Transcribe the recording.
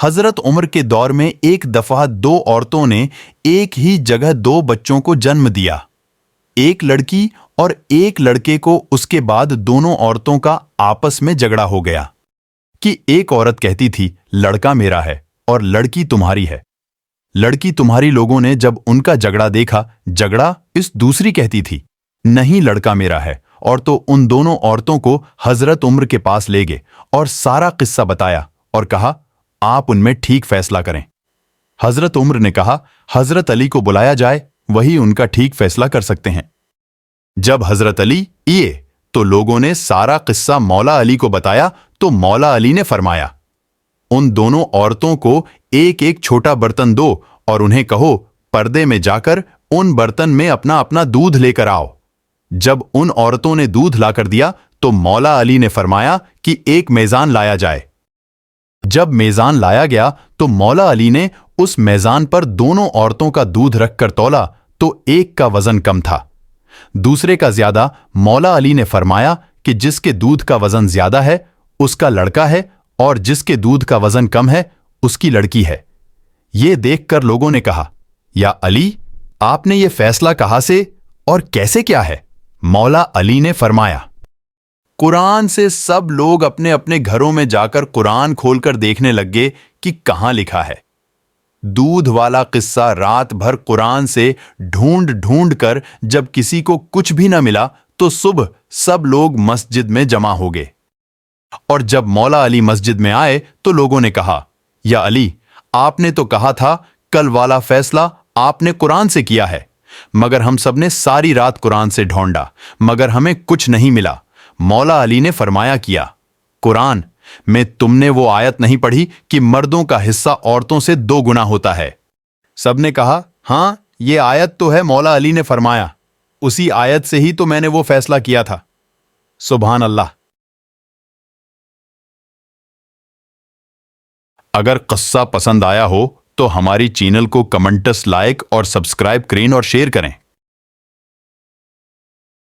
حضرت عمر کے دور میں ایک دفعہ دو عورتوں نے ایک ہی جگہ دو بچوں کو جنم دیا، ایک لڑکی اور ایک لڑکے کو۔ اس کے بعد دونوں عورتوں کا آپس میں جھگڑا ہو گیا کہ ایک عورت کہتی تھی لڑکا میرا ہے اور لڑکی تمہاری ہے۔ لڑکی تمہاری لوگوں نے جب ان کا جھگڑا دیکھا، جھگڑا اس دوسری کہتی تھی نہیں لڑکا میرا ہے، اور تو ان دونوں عورتوں کو حضرت عمر کے پاس لے گئے اور سارا قصہ بتایا اور کہا آپ ان میں ٹھیک فیصلہ کریں۔ حضرت عمر نے کہا حضرت علی کو بلایا جائے، وہی ان کا ٹھیک فیصلہ کر سکتے ہیں۔ جب حضرت علی آئے تو لوگوں نے سارا قصہ مولا علی کو بتایا تو مولا علی نے فرمایا ان دونوں عورتوں کو ایک ایک چھوٹا برتن دو اور انہیں کہو پردے میں جا کر ان برتن میں اپنا اپنا دودھ لے کر آؤ۔ جب ان عورتوں نے دودھ لا کر دیا تو مولا علی نے فرمایا کہ ایک میزان لایا جائے۔ جب میزان لایا گیا تو مولا علی نے اس میزان پر دونوں عورتوں کا دودھ رکھ کر تولا تو ایک کا وزن کم تھا، دوسرے کا زیادہ۔ مولا علی نے فرمایا کہ جس کے دودھ کا وزن زیادہ ہے اس کا لڑکا ہے اور جس کے دودھ کا وزن کم ہے اس کی لڑکی ہے۔ یہ دیکھ کر لوگوں نے کہا یا علی آپ نے یہ فیصلہ کہاں سے اور کیسے کیا ہے؟ مولا علی نے فرمایا قرآن سے۔ سب لوگ اپنے اپنے گھروں میں جا کر قرآن کھول کر دیکھنے لگ گئے کہ کہاں لکھا ہے۔ دودھ والا قصہ رات بھر قرآن سے ڈھونڈ ڈھونڈ کر جب کسی کو کچھ بھی نہ ملا تو صبح سب لوگ مسجد میں جمع ہو گئے، اور جب مولا علی مسجد میں آئے تو لوگوں نے کہا یا علی آپ نے تو کہا تھا کل والا فیصلہ آپ نے قرآن سے کیا ہے، مگر ہم سب نے ساری رات قرآن سے ڈھونڈا مگر ہمیں کچھ نہیں ملا۔ مولا علی نے فرمایا کیا قرآن میں تم نے وہ آیت نہیں پڑھی کہ مردوں کا حصہ عورتوں سے 2 گنا ہوتا ہے؟ سب نے کہا ہاں یہ آیت تو ہے۔ مولا علی نے فرمایا اسی آیت سے ہی تو میں نے وہ فیصلہ کیا تھا۔ سبحان اللہ۔ اگر قصہ پسند آیا ہو تو ہماری چینل کو کمنٹس لائک اور سبسکرائب کریں اور شیئر کریں۔